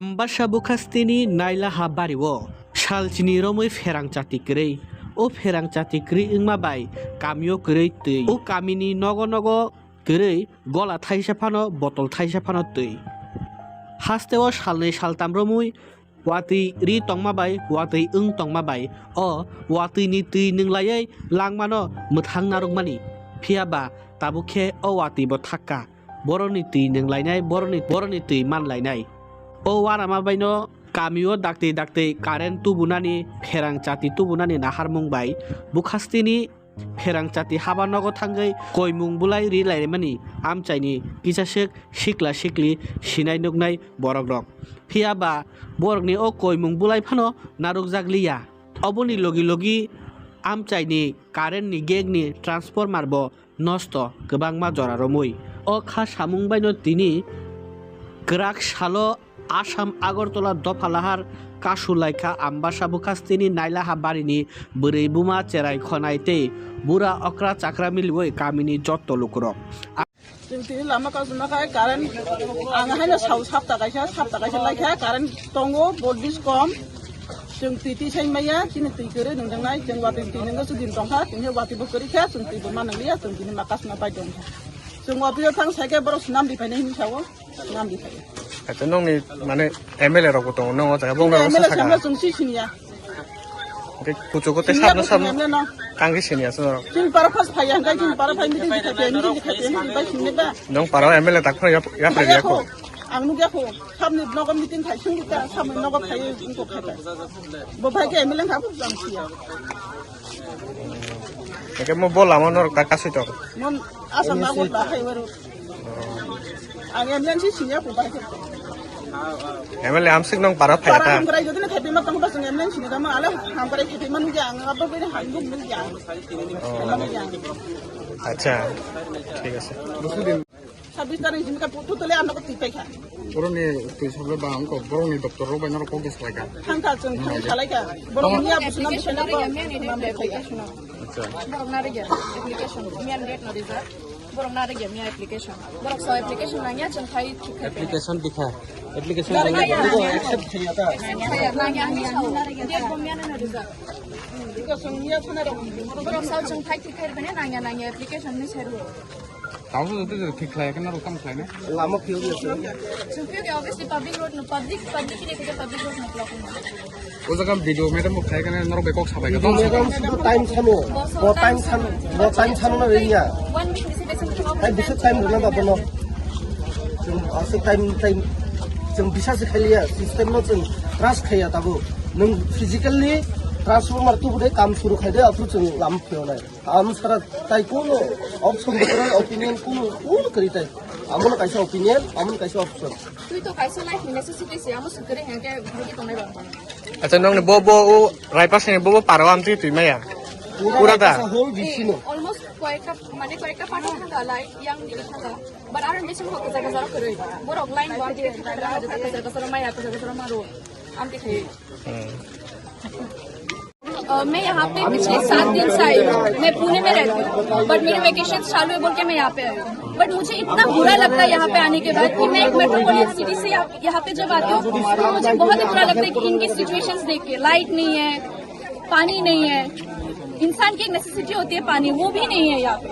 Ambasha bukastini naila habariwo shalchini romoi ferang chatikrei o ferang chatikri ingma bai kamio krei tui o kamini nogo krei gola thaisa phano botol thaisa phano tui hasteo shalnei shaltam romoi wati ri tongma bai wati tongma bai o wati ni tui ninglayai langmano muthang narukmani phiaba tabukhe o wati bo thakka boroni tui ninglainai boroni tui manlainai o warama baino kamio dakte karen tubunani ferang chati tubunani naharmung bai bukhastini ferang chati habanogo thangai koimung bulai ri lairemani amchaini kisasek sikla sikli sinai nugnai borokrok phiaba borokni o koimung bulai phano narukjakliya oboni logi amchaini karen ni gegni transformer bo nosto gobangma joraromui o kha samung baino tini grak salo Asam Agartala Dopalahar Kasulaika Ambasha Bukastini Nailaha Barini Buri Buma Cherai Khonaite Bura Okra Chakra Milway Kamini Jotto Lukro Tini lama kasuna kaya karen angahnya sabta kaisa lagi karen tongo bodis kom jeng titi saya maya tini tikere nung nai jeng wati tini nggak sudin tongha tini wati bukeri kaya jeng titi mana liya jeng tini makas napa jeng jeng wati tang saya baru senam di pani ini sawo senam di pani Itu nong ni mana ML roko tong nong otak bong nong ML sasaka. sama sungsi sini ya. Jadi kucuk te sabno sabno tanggi sini ya so. Jeng para pas payah enggak jeng para payah mungkin dikatakan baik sini ba. Nong para ML tak pernah ya pergi aku. Ang nuga ko sabni nogo mitin thai sung kita sabni nogo payah untuk kata. Bo payah ke ML enggak pun sangsi ya. Oke mau bola mau nor kasih toh. Mon asam aku bahaya baru. Ang ML sih sini aku payah. ML amsik nong para Para payah. hamkara itu nih tapi matang pas ML sini kamu alah hamkara itu mana jang apa beri handuk beri jang. Acha. ঠিক আছে Sabis tarik sini kan putu tele anak tipe kan. Boroni tu sablo bang ko boroni doktor ro banyak ko kis laga. Hangka jeng kalai kan. Borong ni abu sunam bisa nak nambe kaya. Acha. Borong nari game application mian get no result borong nari game mian application borong so application nanya jeng khai application dikha application Ko accept kiya ta. nanya nari game ko mian no result Ika sungnya sana ro. borong so jeng khai khai bane nanya application ni seru Tahu tu tu ठीक लायक ना रुकम लायक ना. Lama kiyo biasa. jeng ke obviously public road no public ki dekhe public road no block no वो जगह video में तो मुख खाएगा ना नरो बेकोक साबाई का. Megang sudah time sano. Bo time sano na rin ya. 1 week ni se Ay bisa time rin na ba no. Jeng asa time jeng bisa sekali ya sistem no jeng trust kaya tago. Nung physically transformer tu bude काम शुरू खाई they approach लाम क्यों ना हम सारा ताई कोनो ऑप्शन बकरा ओपिनियन कोनो करी ताई हमन कैसा ओपिनियन हमन कैसा option tu to kaisa life necessity se amo sukare hain ke bhagi to nahi ba अच्छा नong ने बो राइपास ने बो पारवाम थी तुम या. पूरा था. होल बिसिनो almost koeka part of the life yang di sana but aron mission ho kaza kaza karo bor online bor di kaza kaza maya kaza maro am दिखे मैं यहाँ पे पिछले 7 दिन से आई हूँ मैं पुणे में रहती हूँ बट मेरे वेकेशन चालू है बोल के मैं यहाँ पे आई हूँ बट मुझे इतना बुरा लगता है यहाँ पे आने के बाद कि मैं एक मेट्रोपॉलिटन सिटी से यहाँ पे जब आती हूँ तो मुझे बहुत ही बुरा लगता है कि इनकी सिचुएशंस देख के लाइट नहीं है पानी नहीं है इंसान की एक नेसेसिटी होती है पानी वो भी नहीं है यहाँ पे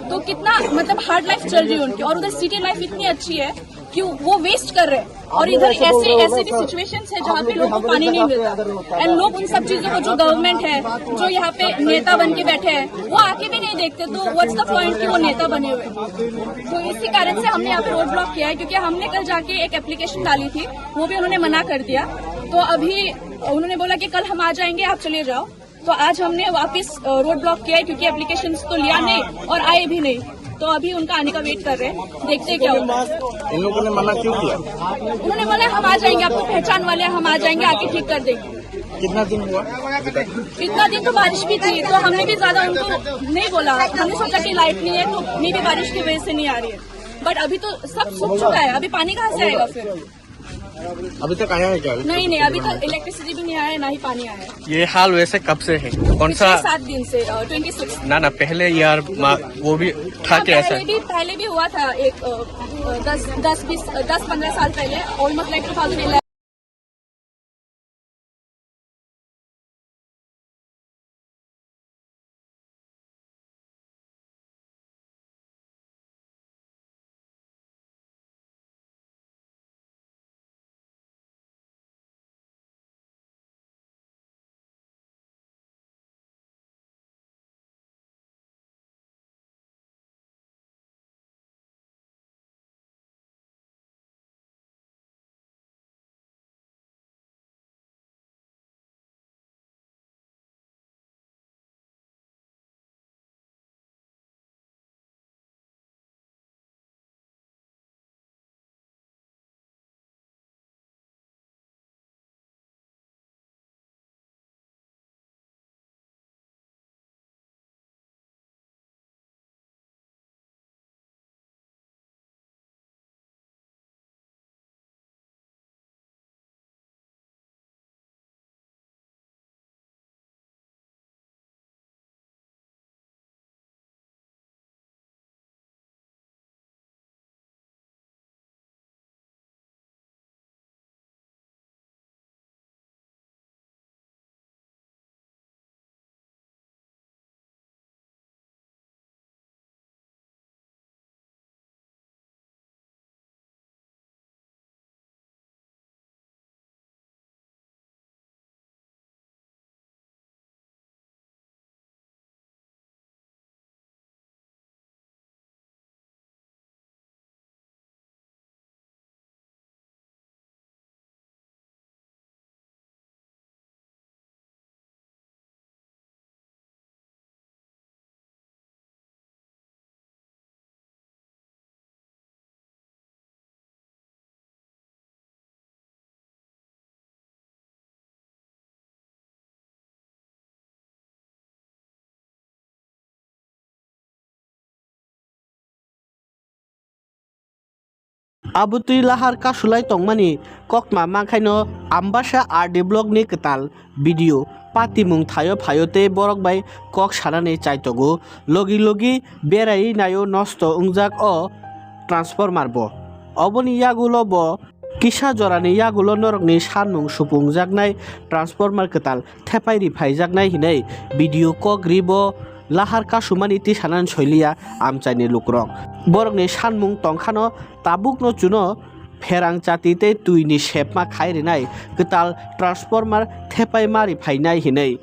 तो कितना मतलब हार्ड लाइफ चल रही है उनकी और उधर सिटी लाइफ इतनी अच्छी है कि वो वेस्ट कर रहे हैं और इधर ऐसे भी सिचुएशंस है जहाँ पे लोगों को पानी नहीं मिलता एंड लोग उन सब चीजों को जो गवर्नमेंट है जो यहाँ पे नेता बन के बैठे हैं वो आके भी नहीं देखते तो व्हाट्स द पॉइंट कि वो नेता बने हुए तो इसी कारण से हमने यहाँ पे रोड ब्लॉक किया है क्योंकि हमने कल जाके एक एप्लीकेशन डाली थी वो भी उन्होंने मना कर दिया तो अभी उन्होंने बोला कि कल हम आ जाएंगे आप चले जाओ तो आज हमने वापस रोड ब्लॉक किया है क्योंकि एप्लीकेशन तो लिया नहीं और आए भी नहीं तो अभी उनका आने का वेट कर रहे हैं देखते हैं क्या होता है इन लोगों ने मना क्यों किया. उन्होंने बोला हम आ जाएंगे आपको पहचान वाले हम आ जाएंगे आके ठीक कर देंगे कितना दिन हुआ. इतना दिन तो बारिश भी थी तो हमने भी ज्यादा उनको नहीं बोला हमने सोचा कि लाइट नहीं है तो मे भी बारिश की वजह से नहीं आ रही है बट अभी तो सब सूख चुका है अभी पानी कहाँ से आएगा फिर अभी तक आया है क्या. नहीं अभी तक इलेक्ट्रिसिटी भी नहीं आया ना ही पानी आया है ये हाल वैसे कब से है. कौन सा 7 दिन से 26 ना पहले यार वो भी था क्या ऐसा. पहले भी हुआ था एक 10-15 साल पहले almost like 2011 abutui lahar kasulai tongmani kokma mangkhaino ambasa RD blog ni ketal video patimung thayo phayote borok bai kok sanani chaitogo logi logi berai nayo nosto ungjak o transformer bo oboni yagulo bo kisa jorani yagulo norokni sanmung supungjaknai transformer ketal thepai rifaijaknai hinai video kok ribo lahar kasumani ti sanan soilia amchaini lukrok borokni sanmung tongkhano tabukno chuno ferang chati te tuini sepma khairinai ketal transformer thepai mari phainai hinai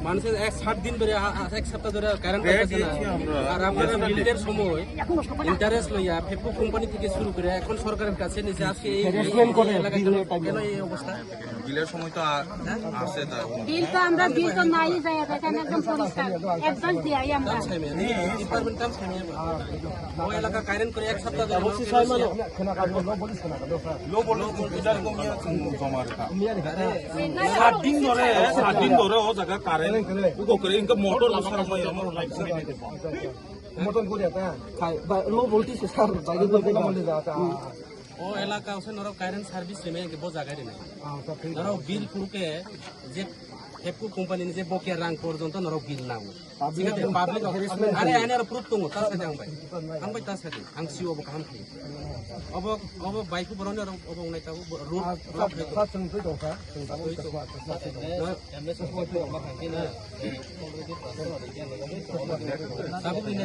মানুষের 7 দিন ধরে 1 সপ্তাহ ধরে current পাচ্ছে না আর আপনারা বিলের সময় ইন্টারেস্ট লইয়া ফেসবুক কোম্পানি থেকে শুরু করে এখন সরকারের কাছে নিচে আজকে এই এলাকায় কেন এই অবস্থা বিলের সময় তো আছে বিল তো আমরা বিল তো নাই যায় দেখেন একদম পরিষ্কার একদম দিয়াই আমরা ডিপার্টমেন্ট কাম সামনে ওই এলাকা কারেন্ট করে 1 সপ্তাহ ধরে বলছি সাইমা লো বলো বিচার কমিয়া জমা রাখা 7 দিন ধরে ও জায়গা কারেন্ট উগো করে ইনকা মোটর বসার সময় আমার লাগছে মতন করে লো ভোল্টেজ স্যার বাইরে বলতে বলে যাতা ও এলাকা আছে নরক কারেন্ট সার্ভিস নেমে বো জায়গায় নাই নরক বিল পুরুকে যে ফেসবুক কোম্পানি যে বকেয়া রাং পর্যন্ত নরক বিল নাও ঠিক আছে পাবলিক অফিসমেন্ট আরে আইনার প্রুফ তো তার সাথে আং ভাই তার সাথে আং সিও বক হাম খাই অব বাইকু বরনে অব উনাই তাও রোড ফাতং তো দকা এমএস ফটো অবা খাই না তাবু দিনে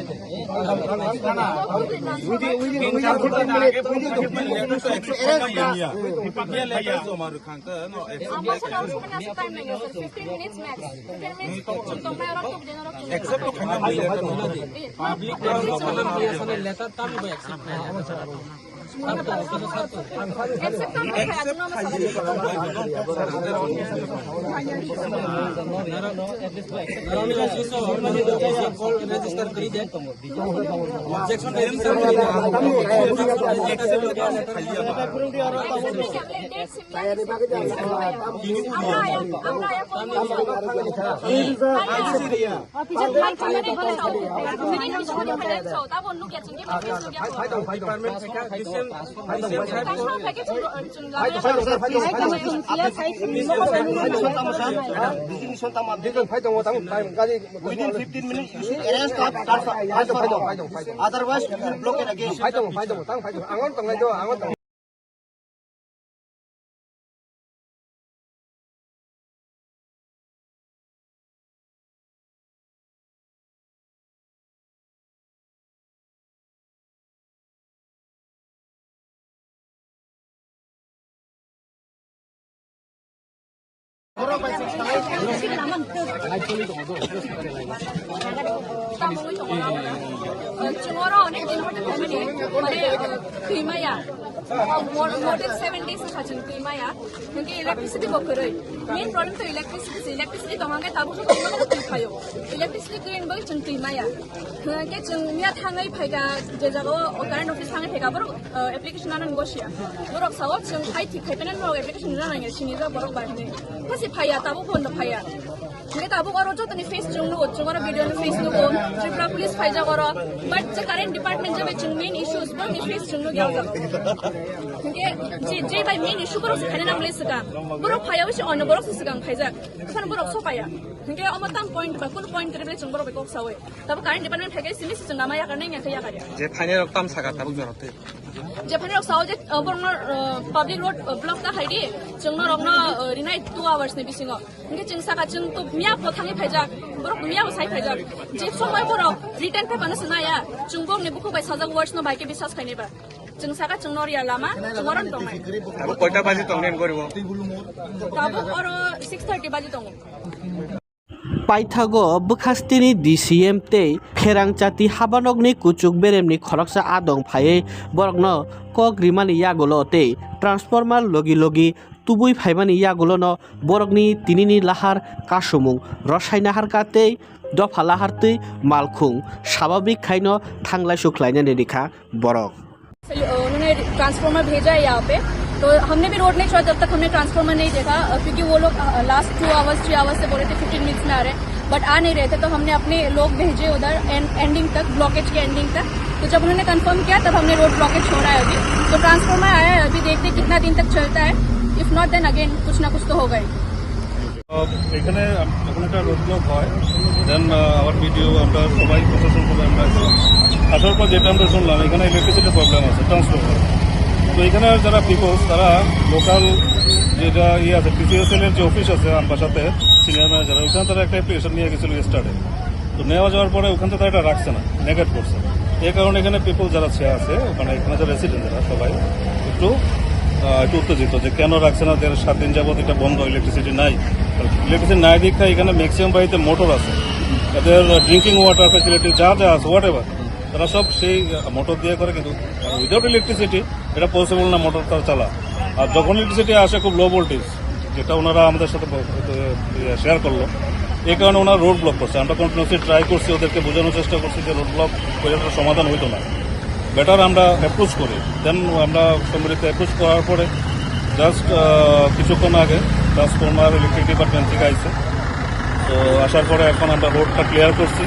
জমা রাখা নো minutes max 15 minutes তোমরা আর তো জেনারো एक्सेप्ट करना পাবলিক লেটার তাবি অ্যাকসেপ্ট रजिस्टर करी दे objection Within 15 minutes, you should arrest or transfer. Otherwise, we will block it again. Tomorrow, on more than 7 days sachin Kimaya, electricity main problem to electricity kamangai tabu electricity green boy chung Kimaya. Get Mia Hangai Pega, Jezabo, or current office Hangai Pega, application on Goshia. Borok Sawat, some high tick application running, she needs a borok by me. Paya tabu on the Paya. Kita abu karo jo tani face jungnu chungara video ni face nugo tripura police phaija karo but the current department jabe chung main issues but ni face jungnu gya ke je by main issue karo khane na police ka borok phaya wisi on borok sigang phaija san borok so paya ke amatang point ba kun point kare chung borok ko sawe tab current department phage simi chung nama ya karne ya kaya je phane rok tam saga tabu jorote je phane rok saw je public road block ta haidi chung no rok na rinai 2 hours ne bisingo ke chung saka chung to miya pothangi phaija borok miya sai phaija je somai borok return pe bana sunaya chungbong ne buku bai sajak words no bai ke bisas khaine ba chung saka chung noria lama chungoran tongai tabu koita baji tongnen goribo tabu oro 6:30 baji tongo Paithago Bukhastini DCM te Ferangchati Habanogni Kuchuk Beremni Khoroksa Adong Phaye Borokno Kok Rimani Yagulo te Transformer Logi Tubui Phaimani Yagulono Borokni Tinini Lahar Kasumung Roshaina Harkate Dopha Laharte Malkhung Sababik Khaino Thanglai Sukhlaina Nedikha Borok उन्होंने transformer भेजा है यहाँ पे तो हमने भी road नहीं छोड़ा जब तक हमने ट्रांसफार्मर नहीं देखा क्योंकि वो लोग लास्ट 2 आवर्स 3 आवर्स से बोल रहे थे 15 मिनट्स में आ रहे हैं बट आ नहीं रहे थे तो हमने अपने लोग भेजे उधर एंडिंग तक ब्लॉकेज के एंडिंग तक तो जब उन्होंने कंफर्म किया तब हमने रोड ब्लॉकेज छोड़ा है अभी तो ट्रांसफार्मर आया है अभी देखते कितना दिन तक चलता है इफ नॉट देन अगेन कुछ ना कुछ तो होगा ही এখানে যখন একটা রোড ব্লক হয় দেন আবার ভিডিও আমরা সবাই প্রশাসন সবাই আমরা আসার পর যেটা আমরা শুনলাম এখানে ইলেকট্রিসিটির প্রবলেম আছে ট্রান্সফর্মার তো এখানে যারা পিপলস তারা লোকাল যেটা আছে পিসিএসএল এর যে অফিস আছে আমবাসাতে সিনিয়র ম্যানেজার ওখানে তারা একটা অ্যাপ্লিকেশন নিয়ে গেছিল স্টার্টে তো নেওয়া যাওয়ার পরে ওখান থেকে তারা এটা রাখছে না নেগেট করছে এই কারণে এখানে পিপল যারা আছে ওখানে এখানে যারা রেসিডেন্ট যারা সবাই একটু উত্তেজিত যে কেন রাখছে না 7 দিন যাবত এটা বন্ধ ইলেকট্রিসিটি নাই ইলেকট্রিসিটি নাই দেখা এখানে ম্যাক্সিমাম বাড়িতে মোটর আছে এদের ড্রিঙ্কিং ওয়াটার ফ্যাসিলিটি যা আছে হোয়াট এভার তারা সব সেই মোটর দিয়ে করে কিন্তু উইদাউট ইলেকট্রিসিটি এটা পসিবল না মোটর তারা চালা আর যখন ইলেকট্রিসিটি আসে খুব লো ভোল্টেজ যেটা ওনারা আমাদের সাথে শেয়ার করলো এই কারণে ওনারা রোড ব্লক করছে আমরা কন্টিনিউসলি ট্রাই করছি ওদেরকে বোঝানোর চেষ্টা করছি যে রোড ব্লক করে সমাধান হইতো না বেটার আমরা অ্যাপ্রোচ করি দেন আমরা সম্মিলিত অ্যাপ্রোচ করার পরে জাস্ট কিছুক্ষণ আগে ট্রান্সফর্মার ইলেকট্রিক ডিপার্টমেন্ট থেকে আসছে তো আসার পরে এখন আমরা রোডটা ক্লিয়ার করছি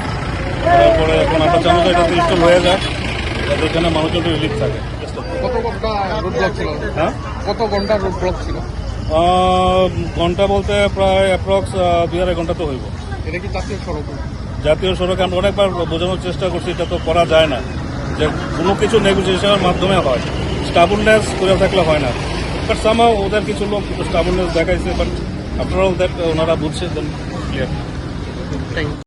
তারপরে এখন আমরা চাবো যে এটা ইনস্টল হয়ে যায় যাতে এখানে মানুষজন রিলিফ থাকে কত ঘন্টা রোড ব্লক ছিল হ্যাঁ কত ঘন্টা রোড ব্লক ছিল ঘন্টা বলতে প্রায় অ্যাপ্রক্স 2.5 ঘন্টা তো হইব এটা কি জাতীয় সড়কে আমরা অনেকবার বোঝানোর চেষ্টা করছি এটা তো করা যায় না যে কোনো কিছু নেগোসিয়েশনের মাধ্যমে হয় স্টাবলনেস করে থাকলে হয় না বাট সামহাউ ওদের কিছু লোক স্টাবলনেস দেখাইছে বাট আফটার অল দ্যাট ওনারা বুঝছে দেন ক্লিয়ার